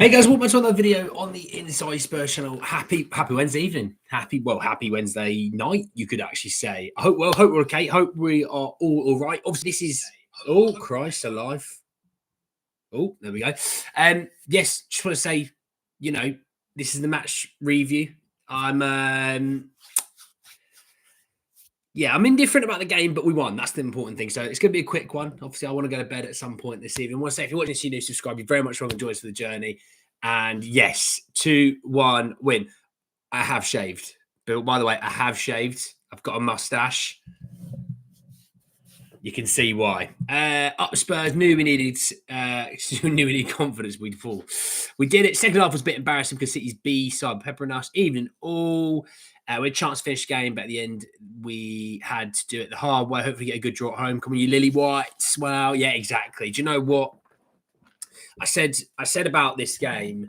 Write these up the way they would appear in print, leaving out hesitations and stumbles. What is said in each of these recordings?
Hey guys, welcome to another video on the Inside Spurs channel. Happy Wednesday evening. Happy Wednesday night, you could actually say. Hope we're okay. Hope we are all right. Obviously, this is Christ alive. Oh, there we go. Yes, just want to say, this is the match review. I'm indifferent about the game, but we won. That's the important thing. So it's going to be a quick one. Obviously, I want to go to bed at some point this evening. I want to say, if you're watching this, you need to subscribe. You're very much welcome to join us for the journey. And yes, 2-1 win. I have shaved. But by the way, I have shaved. I've got a mustache. You can see why. Up Spurs, knew we needed confidence. We'd fall. We did it. Second half was a bit embarrassing because City's B side peppering us. Evening all. We had a chance to finish the game, but at the end, we had to do it the hard way. Hopefully get a good draw at home. Come on, you Lily Whites. Well, yeah, exactly. Do you know what? I said about this game,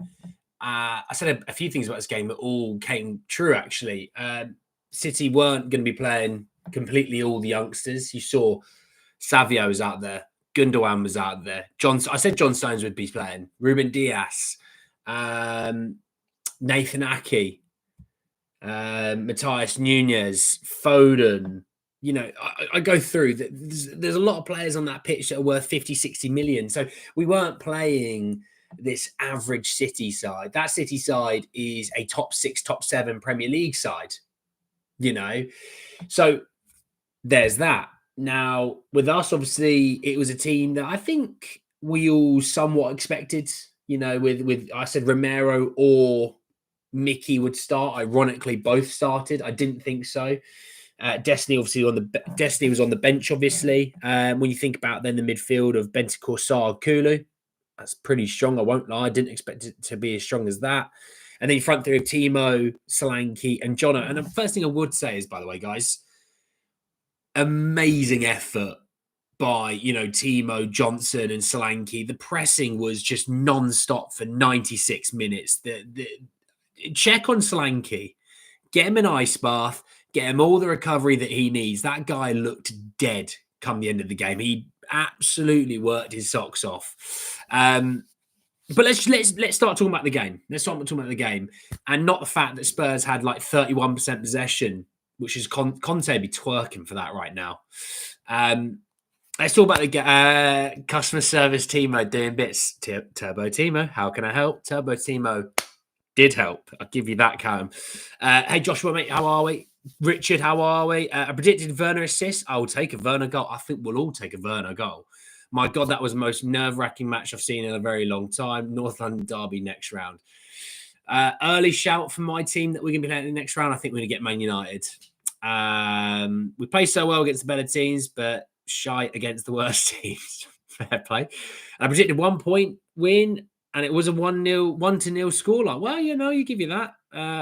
I said a few things about this game that all came true, actually. City weren't going to be playing completely all the youngsters. You saw Savio was out there. Gundogan was out there. I said John Stones would be playing. Ruben Dias. Nathan Ake. Matthias Nunez. Foden. You know, I go through. There's a lot of players on that pitch that are worth 50, 60 million. So we weren't playing this average City side. That City side is a top 6, top 7 Premier League side, you know. So there's that. Now, with us, obviously, it was a team that I think we all somewhat expected, you know, with I said Romero or Mickey would start. Ironically, both started. I didn't think so. Destiny obviously Destiny was on the bench, obviously. When you think about then the midfield of Bentancur, Sarr, Kulu, that's pretty strong. I won't lie. I didn't expect it to be as strong as that. And then front three of Timo, Solanke, and Jono. And the first thing I would say is, by the way, guys, amazing effort by, Timo, Johnson, and Solanke. The pressing was just non-stop for 96 minutes. The check on Solanke, get him an ice bath, get him all the recovery that he needs. That guy looked dead come the end of the game. He absolutely worked his socks off. But let's start talking about the game. Let's start talking about the game, and not the fact that Spurs had like 31% possession, which is Conte be twerking for that right now. Let's talk about the customer service Timo doing bits. Turbo Timo, how can I help? Turbo Timo did help. I'll give you that, Callum. Hey, Joshua, mate, how are we? Richard, how are we? I predicted Werner assist. I will take a Werner goal. I think we'll all take a Werner goal. My God, that was the most nerve-wracking match I've seen in a very long time. North London derby next round. Early shout from my team that we're going to be playing in the next round. I think we're going to get Man United. We play so well against the better teams, but shy against the worst teams. Fair play. I predicted 1 point win, and it was a 1-0 scoreline. Well, you give you that.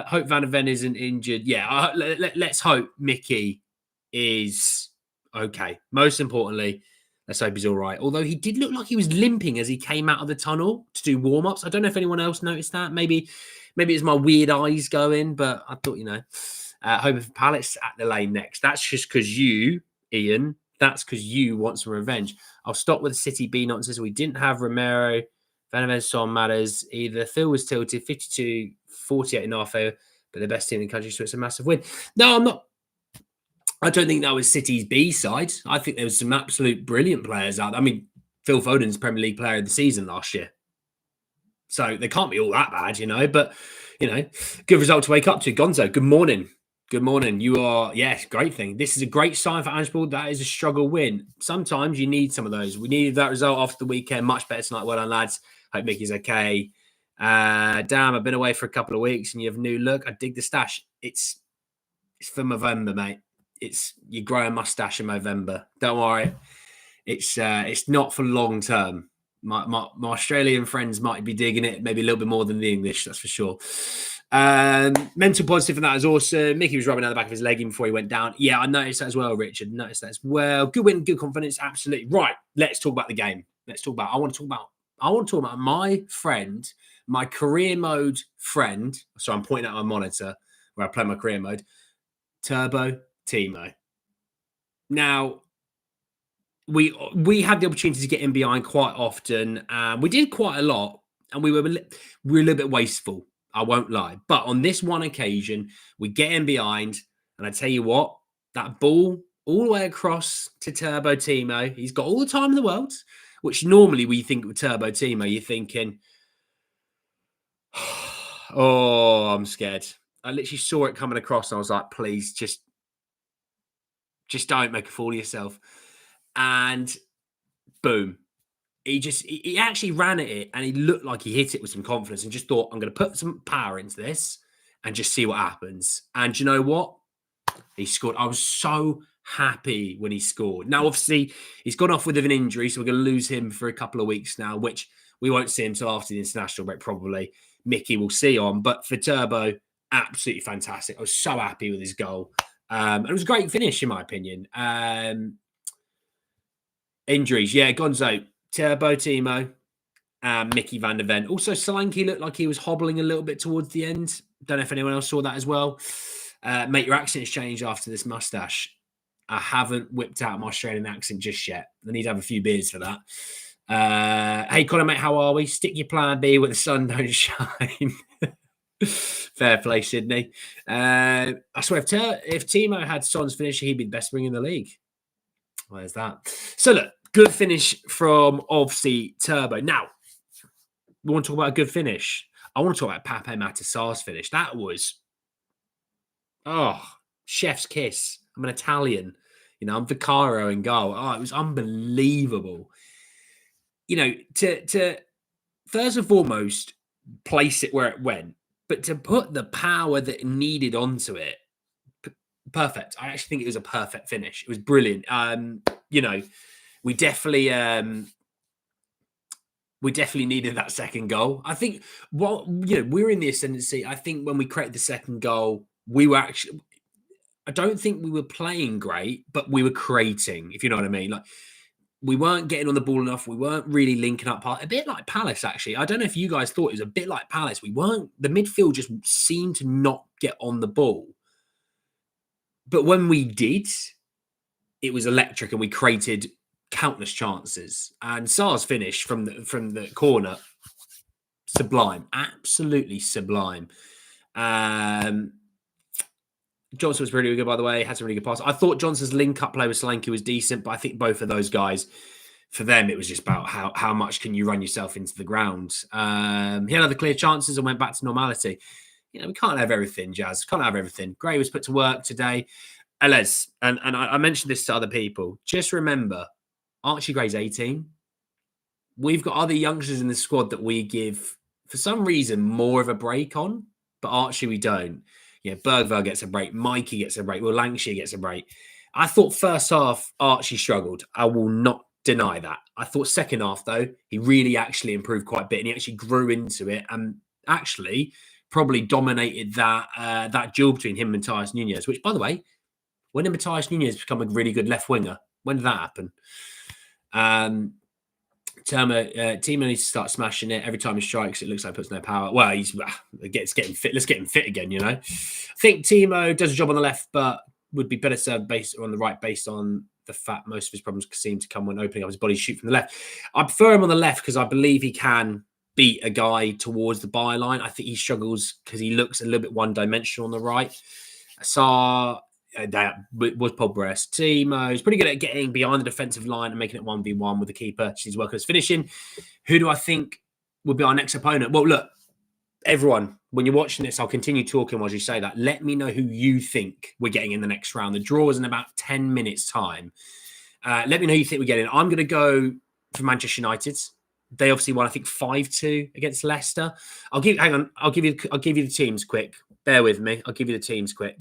Hope Van der Ven isn't injured. Yeah, let's hope Mickey is okay. Most importantly, let's hope he's all right. Although he did look like he was limping as he came out of the tunnel to do warm-ups. I don't know if anyone else noticed that. Maybe it's my weird eyes going, but I thought, hoping for Palace at the lane next. That's just because you, Ian, that's because you want some revenge. I'll stop with the City B nonsense. We didn't have Romero. Van der Ven matters either. Phil was tilted 52-48 in our favour, but the best team in the country, so it's a massive win. No, I'm not. I don't think that was City's B side. I think there was some absolute brilliant players out there. I mean, Phil Foden's Premier League Player of the Season last year. So they can't be all that bad, But, good result to wake up to. Gonzo, good morning. Good morning. You are, yes, great thing. This is a great sign for Ange. That is a struggle win. Sometimes you need some of those. We needed that result after the weekend. Much better tonight. Well done, lads. Hope Mickey's okay. Damn, I've been away for a couple of weeks and you have a new look. I dig the stash. It's for November, mate. You grow a mustache in November. Don't worry. It's not for long term. My Australian friends might be digging it, maybe a little bit more than the English, that's for sure. Mental positive for that is awesome. Mickey was rubbing down the back of his legging before he went down. Yeah, I noticed that as well, Richard. Noticed that as well. Good win, good confidence, absolutely. Right, let's talk about the game. I want to talk about my friend, my career mode friend. So I'm pointing at my monitor where I play my career mode. Turbo Timo. Now, we had the opportunity to get in behind quite often. We did quite a lot. and we were a little bit wasteful. I won't lie. But on this one occasion, we get in behind, and I tell you what, that ball all the way across to Turbo Timo. He's got all the time in the world, which normally when you think of Turbo Timo, you're thinking, oh, I'm scared. I literally saw it coming across, and I was like, please, just don't make a fool of yourself. And boom. He actually ran at it, and he looked like he hit it with some confidence and just thought, I'm going to put some power into this and just see what happens. And you know what? He scored. I was so happy when he scored. Now, obviously, he's gone off with an injury, so we're going to lose him for a couple of weeks now, which we won't see him until after the international break, probably. Mickey will see on. But for Turbo, absolutely fantastic. I was so happy with his goal. And it was a great finish, in my opinion. Injuries, yeah, Gonzo, Turbo Timo, Mickey van der Ven. Also, Solanke looked like he was hobbling a little bit towards the end. Don't know if anyone else saw that as well. Mate, your accent's changed after this mustache. I haven't whipped out my Australian accent just yet. I need to have a few beers for that. Hey, Colin, mate, how are we? Stick your plan B where the sun don't shine. Fair play, Sydney. I swear, if Timo had Son's finisher, he'd be the best winger in the league. Well, there's that. So, look, good finish from, obviously, Turbo. Now, we want to talk about a good finish. I want to talk about Pape Matasar's finish. That was, chef's kiss. I'm an Italian. You know, I'm Vicaro in goal. Oh, it was unbelievable. You know, to first and foremost, place it where it went, but to put the power that it needed onto it, perfect. I actually think it was a perfect finish. It was brilliant. You know, we definitely needed that second goal. I think we're in the ascendancy. I think when we created the second goal, we were actually, I don't think we were playing great, but we were creating, if you know what I mean. Like, we weren't getting on the ball enough. We weren't really linking up. A bit like Palace, actually. I don't know if you guys thought it was a bit like Palace. The midfield just seemed to not get on the ball. But when we did, it was electric, and we created countless chances. And Sar's finish from the corner, sublime, absolutely sublime. Johnson was really good, by the way. Had some really good passes. I thought Johnson's link-up play with Solanke was decent, but I think both of those guys, for them, it was just about how much can you run yourself into the ground. He had other clear chances and went back to normality. You know, we can't have everything, Jazz. Can't have everything. Gray was put to work today. Elez, and I mentioned this to other people. Just remember, Archie Gray's 18. We've got other youngsters in the squad that we give, for some reason, more of a break on, but Archie we don't. Yeah, Bergvall gets a break. Mikey gets a break. Will Lancashire gets a break. I thought first half, Archie struggled. I will not deny that. I thought second half, though, he really actually improved quite a bit, and he actually grew into it and actually probably dominated that duel between him and Matthias Nunez, which, by the way, when did Matthias Nunez become a really good left winger? When did that happen? Timo needs to start smashing it. Every time he strikes, it looks like he puts no power. Well, he's getting fit. Let's get him fit again, you know. I think Timo does a job on the left, but would be better served based on the right, based on the fact most of his problems seem to come when opening up his body, shoot from the left. I prefer him on the left because I believe he can beat a guy towards the byline. I think he struggles because he looks a little bit one-dimensional on the right. That was Pogba's. Timo's pretty good at getting behind the defensive line and making it 1v1 with the keeper. She's working as finishing. Who do I think would be our next opponent? Well, look, everyone, when you're watching this, I'll continue talking while you say that. Let me know who you think we're getting in the next round. The draw is in about 10 minutes' time. Let me know who you think we're getting. I'm going to go for Manchester United. They obviously won, I think, 5-2 against Leicester. I'll give you the teams quick. Bear with me. I'll give you the teams quick.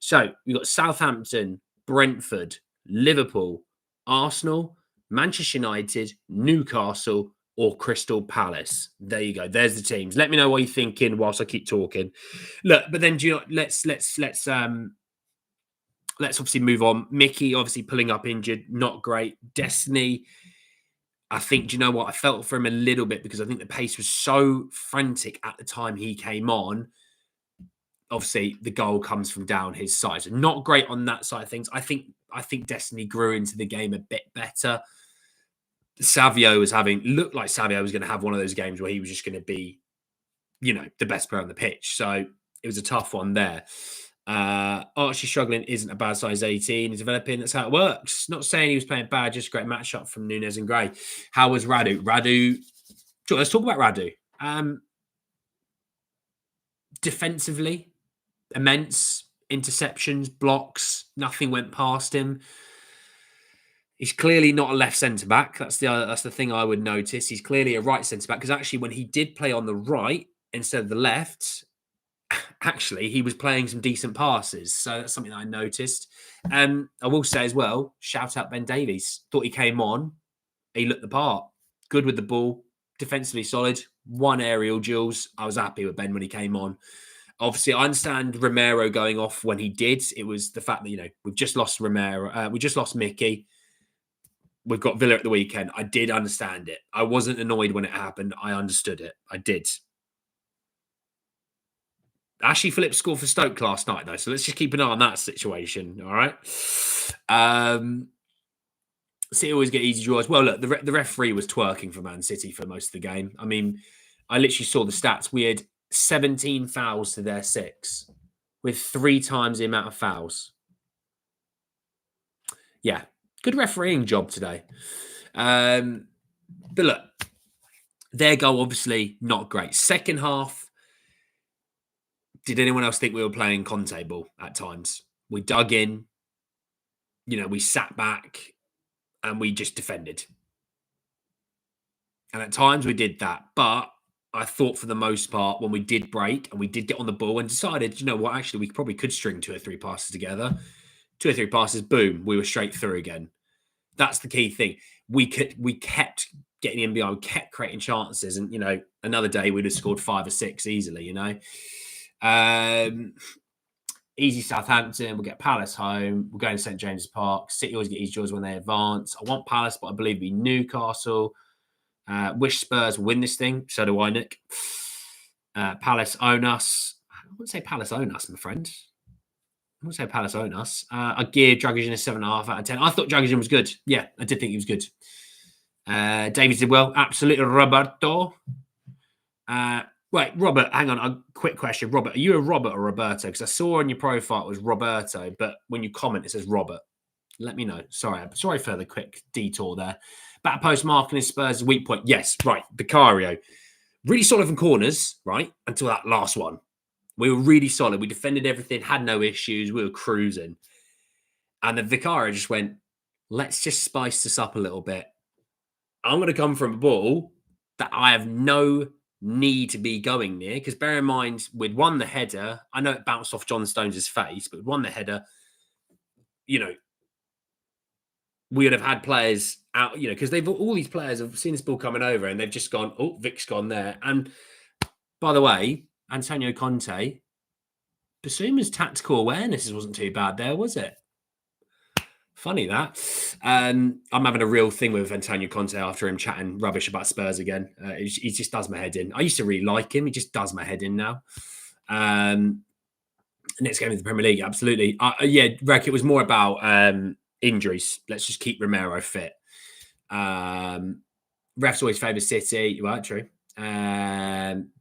So we've got Southampton, Brentford, Liverpool, Arsenal, Manchester United, Newcastle, or Crystal Palace. There you go. There's the teams. Let me know what you're thinking whilst I keep talking. Look, but then let's obviously move on. Mickey obviously pulling up injured, not great. Destiny, I think, do you know what? I felt for him a little bit because I think the pace was so frantic at the time he came on. Obviously, the goal comes from down his side. So not great on that side of things. I think Destiny grew into the game a bit better. Savio looked like Savio was going to have one of those games where he was just going to be, the best player on the pitch. So it was a tough one there. Archie struggling isn't a bad size 18. He's developing. That's how it works. Not saying he was playing bad, just a great matchup from Nunes and Gray. How was Radu? Let's talk about Radu. Defensively, immense. Interceptions, blocks, nothing went past him. He's clearly not a left centre back. That's the thing I would notice. He's clearly a right centre back because actually, when he did play on the right instead of the left, actually he was playing some decent passes. So that's something that I noticed. I will say as well, shout out Ben Davies. Thought he came on. He looked the part. Good with the ball, defensively solid. One aerial duels. I was happy with Ben when he came on. Obviously, I understand Romero going off when he did. It was the fact that, we've just lost Romero. We just lost Mickey. We've got Villa at the weekend. I did understand it. I wasn't annoyed when it happened. I understood it. I did. Ashley Phillips scored for Stoke last night, though. So let's just keep an eye on that situation. All right. City always get easy draws. Well, look, the referee was twerking for Man City for most of the game. I mean, I literally saw the stats. We had 17 fouls to their 6 with 3 times the amount of fouls. Yeah, good refereeing job today. But look, their goal, obviously, not great. Second half, did anyone else think we were playing Conte ball at times? We dug in, we sat back and we just defended. And at times we did that. But I thought for the most part, when we did break and we did get on the ball and decided, actually, we probably could string 2 or 3 passes together. 2 or 3 passes, boom, we were straight through again. That's the key thing. We kept getting the NBI, we kept creating chances. And, another day we'd have scored 5 or 6 easily, Easy Southampton. We'll get Palace home. We're going to St. James's Park. City always get easy draws when they advance. I want Palace, but I believe it'll be Newcastle. Wish Spurs win this thing. So do I, Nick. Palace own us. I wouldn't say Palace own us, my friend. I wouldn't say Palace own us. I geared Dragic a 7.5 out of 10. I thought Dragic was good. Yeah, I did think he was good. Davies did well. Absolutely, Roberto. Wait, Robert, hang on. A quick question. Robert, are you a Robert or Roberto? Because I saw on your profile it was Roberto, but when you comment, it says Robert. Let me know. Sorry for the quick detour there. Back post marking is Spurs' weak point. Yes, right. Vicario. Really solid from corners, right? Until that last one. We were really solid. We defended everything, had no issues. We were cruising. And the Vicario just went, let's just spice this up a little bit. I'm going to come from a ball that I have no need to be going near. Because bear in mind, we'd won the header. I know it bounced off John Stones' face, but we'd won the header. We would have had players out, because all these players have seen this ball coming over and they've just gone, oh, Vic's gone there. And by the way, Antonio Conte, Basuma's tactical awareness wasn't too bad there, was it? Funny that. I'm having a real thing with Antonio Conte after him chatting rubbish about Spurs again. He just does my head in. I used to really like him. He just does my head in now. Next game of the Premier League, absolutely. Rek, it was more about injuries. Let's just keep Romero fit. Refs always favour City. You are true.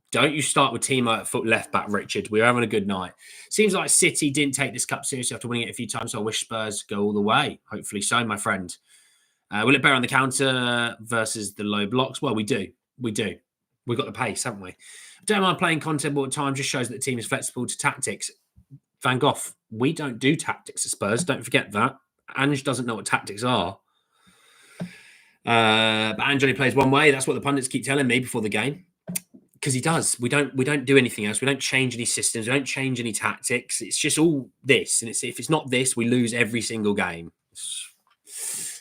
Don't you start with Timo at foot left back, Richard. We're having a good night. Seems like City didn't take this cup seriously after winning it a few times, so I wish Spurs go all the way. Hopefully so, my friend. Will it bear on the counter versus the low blocks? Well, we do. We've got the pace, haven't we? Don't mind playing content all the time. Just shows that the team is flexible to tactics. Van Gogh, we don't do tactics at Spurs. Don't forget that. Ange doesn't know what tactics are. But Ange only plays one way. That's what the pundits keep telling me before the game. Because he does. We don't do anything else. We don't change any systems. We don't change any tactics. It's just all this. And if it's not this, we lose every single game.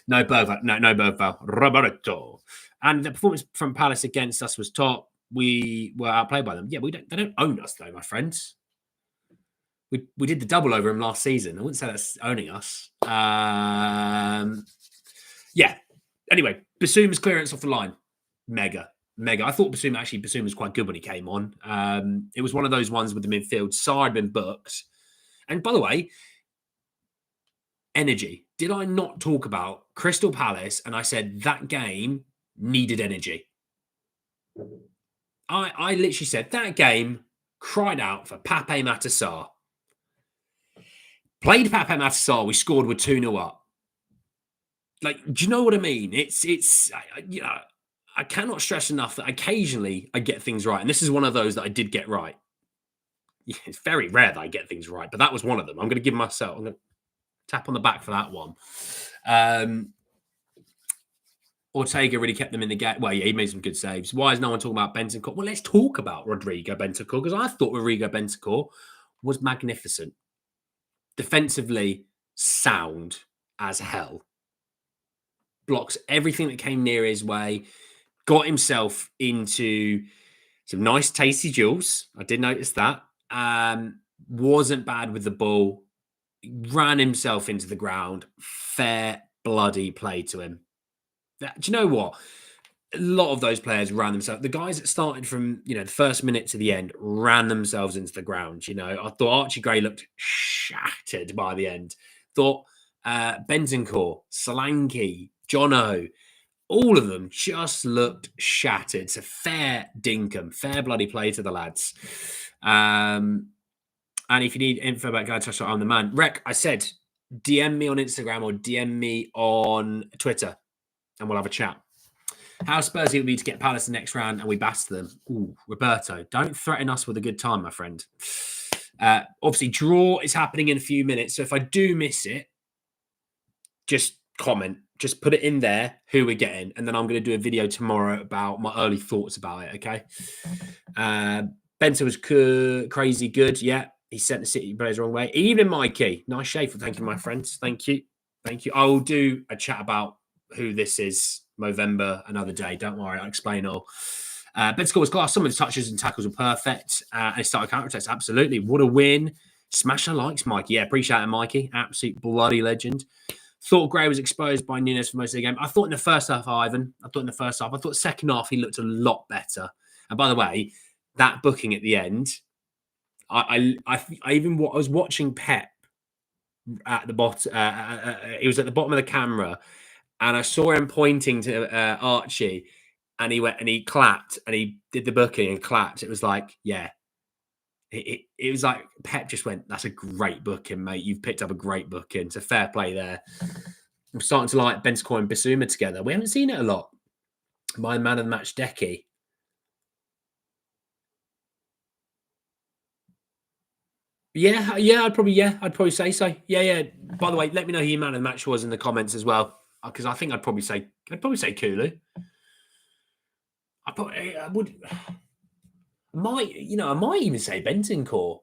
No Boval. Roberto. And the performance from Palace against us was top. We were outplayed by them. Yeah, they don't own us though, my friends. We did the double over him last season. I wouldn't say that's owning us. Yeah. Anyway, Basuma's clearance off the line. Mega. I thought Basuma was quite good when he came on. It was one of those ones with the midfield. Sarr had been booked. And by the way, energy. Did I not talk about Crystal Palace? And I said that game needed energy. I literally said that game cried out for Pape Matar Sarr. Played Pape Matar Sarr, we scored with 2-0 up. Like, do you know what I mean? It's you know, I cannot stress enough that occasionally I get things right. And this is one of those that I did get right. It's very rare that I get things right, but that was one of them. I'm going to give myself, I'm going to tap on the back for that one. Ortega really kept them in the game. Well, yeah, he made some good saves. Why is no one talking about Bentancur? Well, let's talk about Rodrigo Bentancur, because I thought Rodrigo Bentancur was magnificent. Defensively sound as hell. Blocks everything that came near his way. Got himself into some nice tasty duels. I did notice that. Wasn't bad with the ball. Ran himself into the ground. Fair bloody play to him. Do you know what? A lot of those players ran themselves. The guys that started from, the first minute to the end ran themselves into the ground. I thought Archie Gray looked shattered by the end. Thought Bentancur, Solanke, Jono, all of them just looked shattered. It's a fair dinkum, fair bloody play to the lads. And if you need info about Guy Touchdown, I'm the man. Rec, I said, DM me on Instagram or DM me on Twitter and we'll have a chat. How Spurs will be to get Palace the next round and we batter them. Ooh, Roberto, don't threaten us with a good time, my friend. Obviously, draw is happening in a few minutes. So if I do miss it, just comment. Just put it in there, who we're getting. And then I'm going to do a video tomorrow about my early thoughts about it, okay? Benta was crazy good. Yeah, he sent the City players the wrong way. Evening, Mikey. Nice shave. Thank you, my friends. Thank you. Thank you. I will do a chat about who this is Movember another day. Don't worry, I'll explain all. Bentancur was class. Some of his touches and tackles were perfect. And he started counter-attacks. Absolutely. What a win. Smash the likes, Mikey. Yeah, appreciate it, Mikey. Absolute bloody legend. Thought Gray was exposed by Nunes for most of the game. I thought in the first half, Ivan. I thought the second half he looked a lot better. And by the way, that booking at the end, I was watching Pep at the bottom. He was at the bottom of the camera, and I saw him pointing to Archie, and he went and he clapped and he did the booking and clapped. It was like, yeah. It was like Pep just went, that's a great booking, mate. You've picked up a great booking. It's a fair play there. I'm starting to like Bentancur and Bissouma together. We haven't seen it a lot. My man of the match, Decky. Yeah, I'd probably say so. Yeah. By the way, let me know who your man of the match was in the comments as well, because I think I'd probably say Kulu. I would. I might even say Bentancur.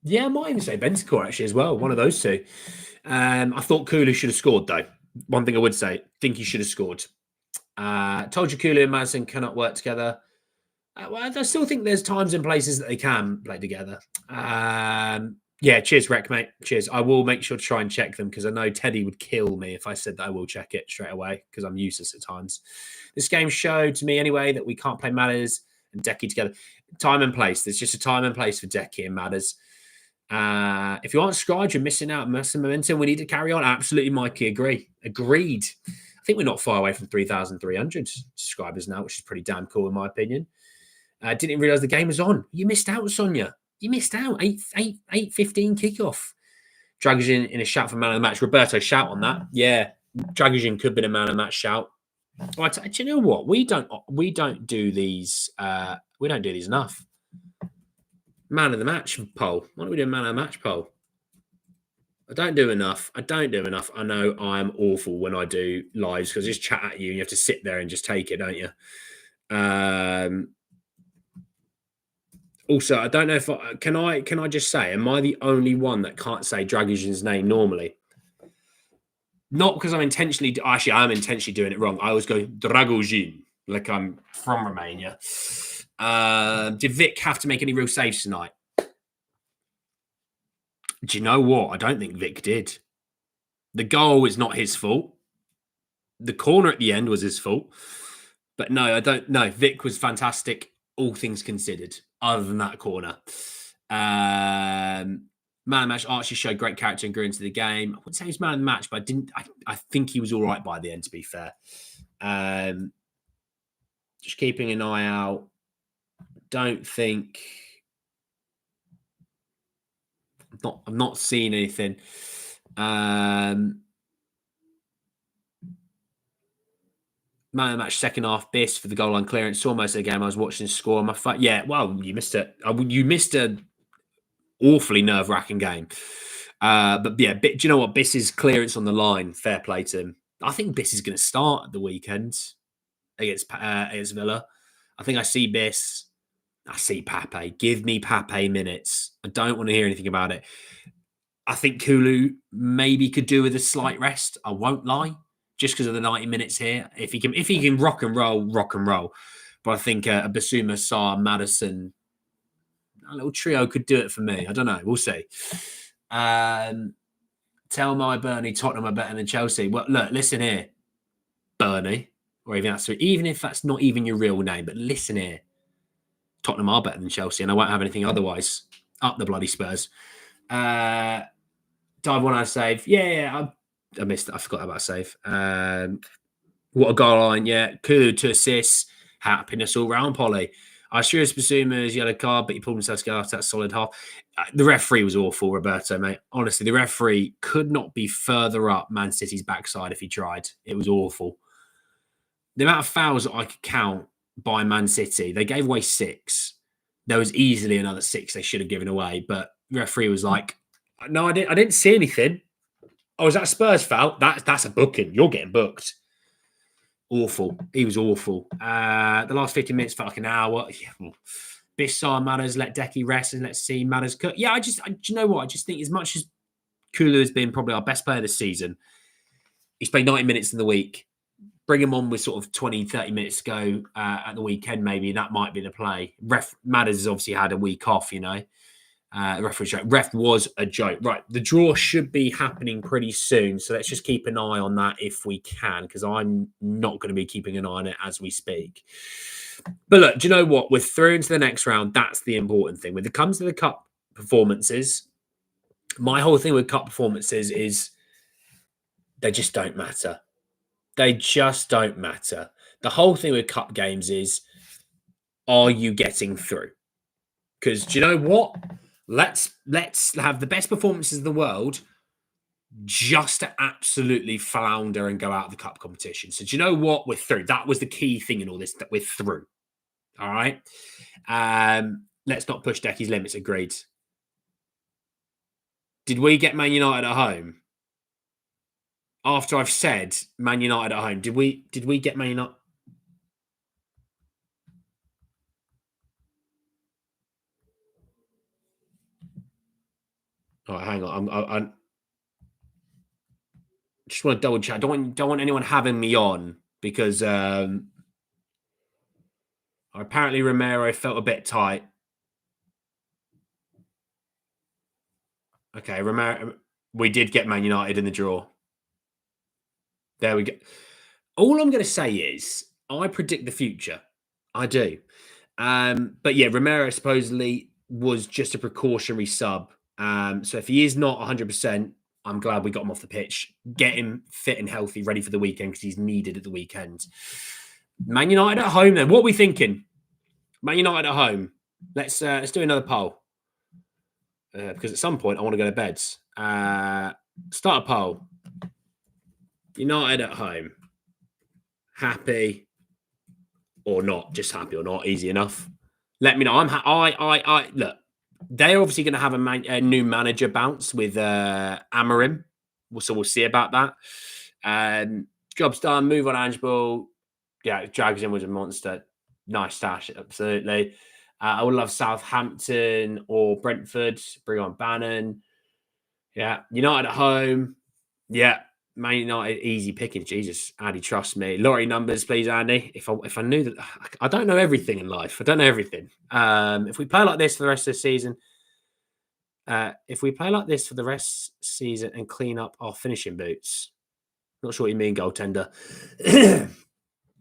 Yeah, I might even say Bentancur actually as well. One of those two. I thought Kulu should have scored though. One thing I would say, think he should have scored. Told you Kulu and Madison cannot work together. Well, I still think there's times and places that they can play together. Yeah, cheers, Rec, mate. Cheers. I will make sure to try and check them because I know Teddy would kill me if I said that I will check it straight away because I'm useless at times. This game showed to me anyway that we can't play Matters and Decky together. Time and place. There's just a time and place for Decky and Matters. If you aren't subscribed, you're missing out on massive momentum. We need to carry on. Absolutely, Mikey. Agreed. I think we're not far away from 3,300 subscribers now, which is pretty damn cool in my opinion. Didn't even realise the game was on. You missed out, Sonia. You missed out. 8:15 kickoff. Dragajin in a shout for man of the match. Roberto, shout on that. Yeah, Dragajin could be a man of the match shout. Right, do you know what? We don't do these. We don't do these enough. Man of the match poll. Why don't we do a man of the match poll? I don't do enough. I know I'm awful when I do lives because I just chat at you and you have to sit there and just take it, don't you? Also, I don't know if can I just say, am I the only one that can't say Dragajin's name normally? Not because I'm intentionally doing it wrong. I always go Dragojin, like I'm from Romania. Did Vic have to make any real saves tonight? Do you know what? I don't think Vic did. The goal is not his fault. The corner at the end was his fault. But no, I don't know. Vic was fantastic, all things considered, other than that corner. Man of the match, Archie showed great character and grew into the game. I wouldn't say he was man of the match, but I think he was all right by the end, to be fair. Just keeping an eye out. Don't think I'm not seeing anything. Man of the match, second half, Biss for the goal line clearance. Almost a game I was watching score. Well, you missed it. You missed an awfully nerve-wracking game. But yeah, do you know what? Biss's clearance on the line, fair play to him. I think Biss is going to start at the weekend against Villa. I think I see Biss. I see Pape. Give me Pape minutes. I don't want to hear anything about it. I think Kulu maybe could do with a slight rest. I won't lie, just because of the 90 minutes here. If he can rock and roll. But I think a Basuma, Sarr, Maddison, a little trio could do it for me. I don't know. We'll see. Tell my Bernie Tottenham are better than Chelsea. Well, look, listen here, Bernie, or even if that's not even your real name, but listen here. Tottenham are better than Chelsea, and I won't have anything otherwise. Up the bloody Spurs. Dive one out save. Yeah, I missed it. I forgot about a save. What a goal line. Yeah, Kulu to assists. Happiness all round, Polly. I sure as Basuma's yellow card, but he pulled himself to go after that solid half. The referee was awful, Roberto, mate. Honestly, the referee could not be further up Man City's backside if he tried. It was awful. The amount of fouls that I could count by Man City, they gave away 6. There was easily another 6 they should have given away, but the referee was like, "No, I didn't see anything. Oh, is that a Spurs foul? That's a booking. You're getting booked." Awful. He was awful. The last 50 minutes felt like an hour. Yeah. Bissar Matters, let Decky rest and let's see Matters cook. Yeah, do you know what? I just think as much as Kulu has been probably our best player this season, he's played 90 minutes in the week. Bring him on with sort of 20, 30 minutes to go at the weekend, maybe. That might be the play. Matters has obviously had a week off, you know. Ref was a joke. Right, the draw should be happening pretty soon, so let's just keep an eye on that if we can, because I'm not going to be keeping an eye on it as we speak. But look, do you know what? We're through into the next round. That's the important thing. When it comes to the cup performances, my whole thing with cup performances is they just don't matter. They just don't matter. The whole thing with cup games is, are you getting through? Because do you know what? Let's have the best performances in the world just to absolutely flounder and go out of the cup competition. So do you know what? We're through. That was the key thing in all this, that we're through. All right. Let's not push Decky's limits. Agreed. Did we get Man United at home? After I've said Man United at home, did we get Man United? All right, hang on. I just want to double check. Don't want anyone having me on because apparently Romero felt a bit tight. Okay, Romero. We did get Man United in the draw. There we go. All I'm going to say is I predict the future. I do. But yeah, Romero supposedly was just a precautionary sub. So if he is not 100%, I'm glad we got him off the pitch. Get him fit and healthy, ready for the weekend because he's needed at the weekend. Man United at home then. What are we thinking? Man United at home. Let's do another poll. Because at some point I want to go to bed. Start a poll. United at home. Happy or not? Just happy or not? Easy enough. Let me know. I look. They're obviously going to have a new manager bounce with Amorim. So we'll see about that. Job's done. Move on, Ange. Yeah, Dragosin was a monster. Nice stash, absolutely. I would love Southampton or Brentford. Bring on Bannon. Yeah, United at home. Yeah, Man United, easy picking. Jesus, Andy, trust me. Lottery numbers, please, Andy. If I knew that, I don't know everything in life. I don't know everything. If we play like this for the rest of the season, if we play like this for the rest of the season and clean up our finishing boots, not sure what you mean, goaltender.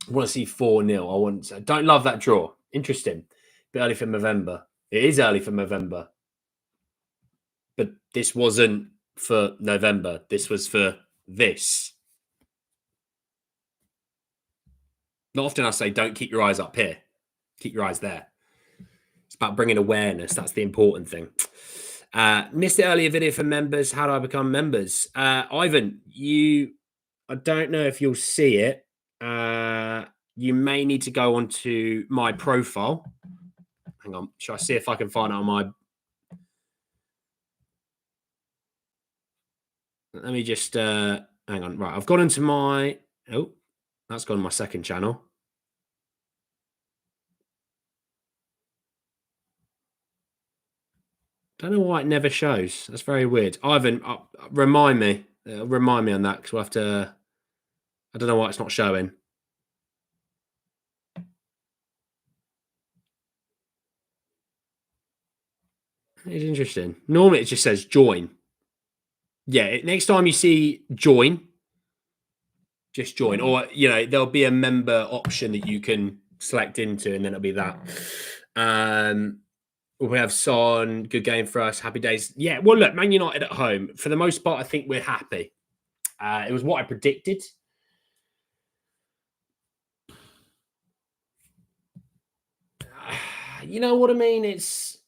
I want to see 4-0. Don't love that draw. Interesting. Bit early for November. It is early for November. But this wasn't for November. This was for this. Not often I say, don't keep your eyes up here. Keep your eyes there. It's about bringing awareness. That's the important thing. Missed the earlier video for members. How do I become members? Ivan, I don't know if you'll see it. You may need to go onto my profile. Hang on. Shall I see if I can find it on my... Let me just... hang on. Right. I've gone into my... Oh, that's gone to my second channel. Don't know why it never shows. That's very weird. Ivan, remind me. Remind me on that because we'll have to... I don't know why it's not showing. It's interesting. Normally it just says join. Yeah, next time you see join, just join. Or, there'll be a member option that you can select into, and then it'll be that. We have Son, good game for us, happy days. Yeah, well, look, Man United at home. For the most part, I think we're happy. It was what I predicted. You know what I mean? It's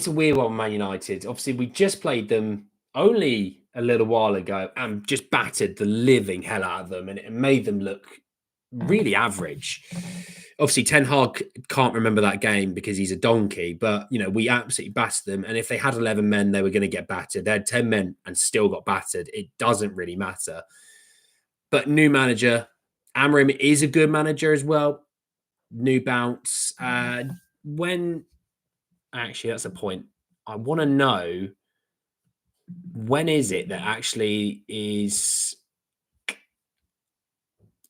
a weird one, Man United. Obviously, we just played them only a little while ago and just battered the living hell out of them, and it made them look really average. Obviously, Ten Hag can't remember that game because he's a donkey, but, we absolutely battered them. And if they had 11 men, they were going to get battered. They had 10 men and still got battered. It doesn't really matter. But new manager, Amorim is a good manager as well. New bounce. Actually, that's a point. I want to know, when is it that actually is...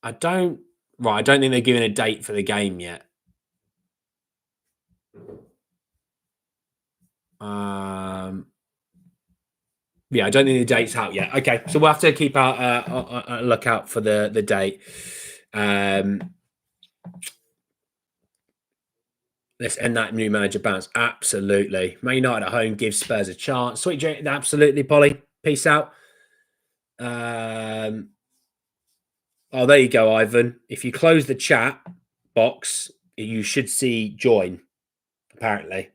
I don't think they're giving a date for the game yet. Yeah, I don't think the date's out yet. Okay, so we'll have to keep a lookout for the date. Let's end that new manager bounce. Absolutely. Man United at home gives Spurs a chance. Sweet dream. Absolutely, Polly. Peace out. Oh, there you go, Ivan. If you close the chat box, you should see join, apparently.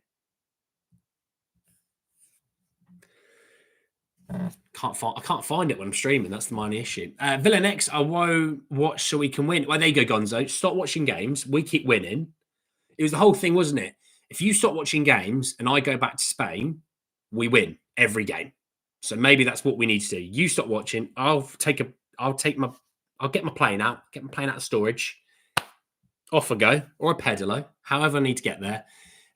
I can't find it when I'm streaming. That's the minor issue. Villa next, I won't watch so we can win. Well, there you go, Gonzo. Stop watching games. We keep winning. It was the whole thing, wasn't it? If you stop watching games and I go back to Spain, we win every game. So maybe that's what we need to do. You stop watching. I'll get my plane out. Get my plane out of storage. Off I go, or a pedalo, however I need to get there,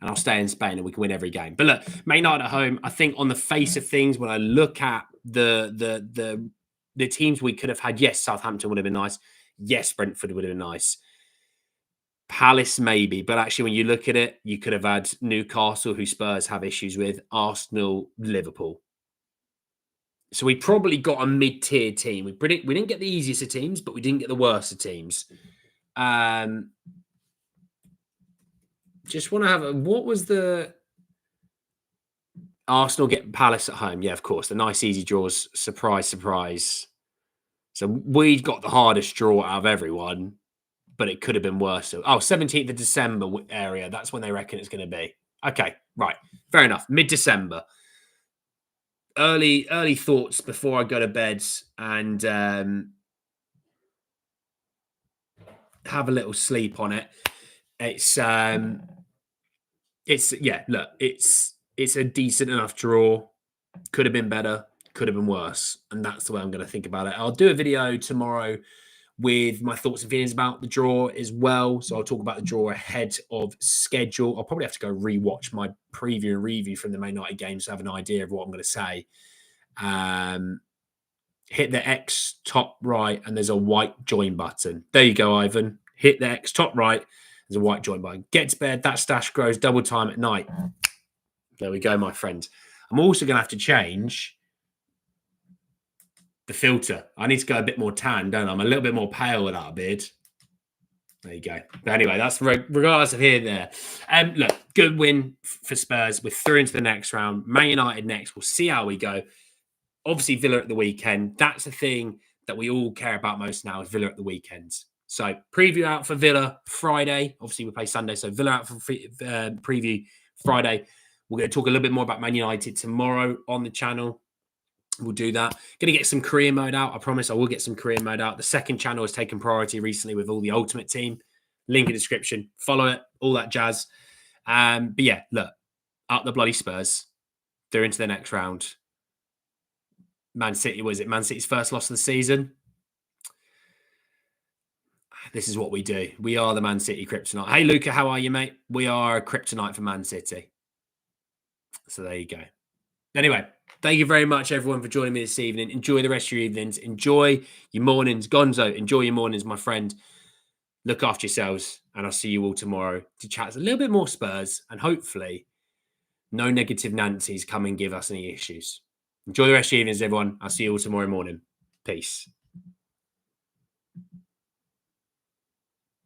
and I'll stay in Spain and we can win every game. But look, Man United at home, I think on the face of things, when I look at the teams we could have had, yes, Southampton would have been nice. Yes, Brentford would have been nice. Palace, maybe. But actually, when you look at it, you could have had Newcastle, who Spurs have issues with, Arsenal, Liverpool. So we probably got a mid-tier team. We didn't get the easiest of teams, but we didn't get the worst of teams. Just want to have what was the Arsenal get Palace at home? Yeah, of course. The nice easy draws. Surprise, surprise. So we got the hardest draw out of everyone, but it could have been worse. So, 17th of December area. That's when they reckon it's going to be. Okay, right. Fair enough. Mid-December. Early thoughts before I go to bed and have a little sleep on it. It's a decent enough draw. Could have been better. Could have been worse. And that's the way I'm going to think about it. I'll do a video tomorrow with my thoughts and feelings about the draw as well. So I'll talk about the draw ahead of schedule. I'll probably have to go rewatch my preview and review from the Man United games to have an idea of what I'm going to say. Hit the X top right and there's a white join button. There you go, Ivan. Hit the X top right. There's a white join button. Get to bed. That stash grows double time at night. There we go, my friend. I'm also going to have to change the filter. I need to go a bit more tan, don't I? I'm a little bit more pale without a beard. There you go. But anyway, that's regardless of here and there. Look, good win for Spurs. We're through into the next round. Man United next. We'll see how we go. Obviously, Villa at the weekend. That's the thing that we all care about most now is Villa at the weekends. So preview out for Villa Friday. Obviously, we play Sunday. So Villa out for preview Friday. We're going to talk a little bit more about Man United tomorrow on the channel. We'll do that. Going to get some career mode out. I promise I will get some career mode out. The second channel has taken priority recently with all the Ultimate Team. Link in the description. Follow it. All that jazz. But yeah, look. Up the bloody Spurs. They're into the next round. Man City, was it Man City's first loss of the season? This is what we do. We are the Man City kryptonite. Hey, Luca, how are you, mate? We are a kryptonite for Man City. So there you go. Anyway, thank you very much, everyone, for joining me this evening. Enjoy the rest of your evenings. Enjoy your mornings. Gonzo, enjoy your mornings, my friend. Look after yourselves, and I'll see you all tomorrow to chat a little bit more Spurs, and hopefully no negative Nancy's come and give us any issues. Enjoy the rest of your evenings, everyone. I'll see you all tomorrow morning. Peace.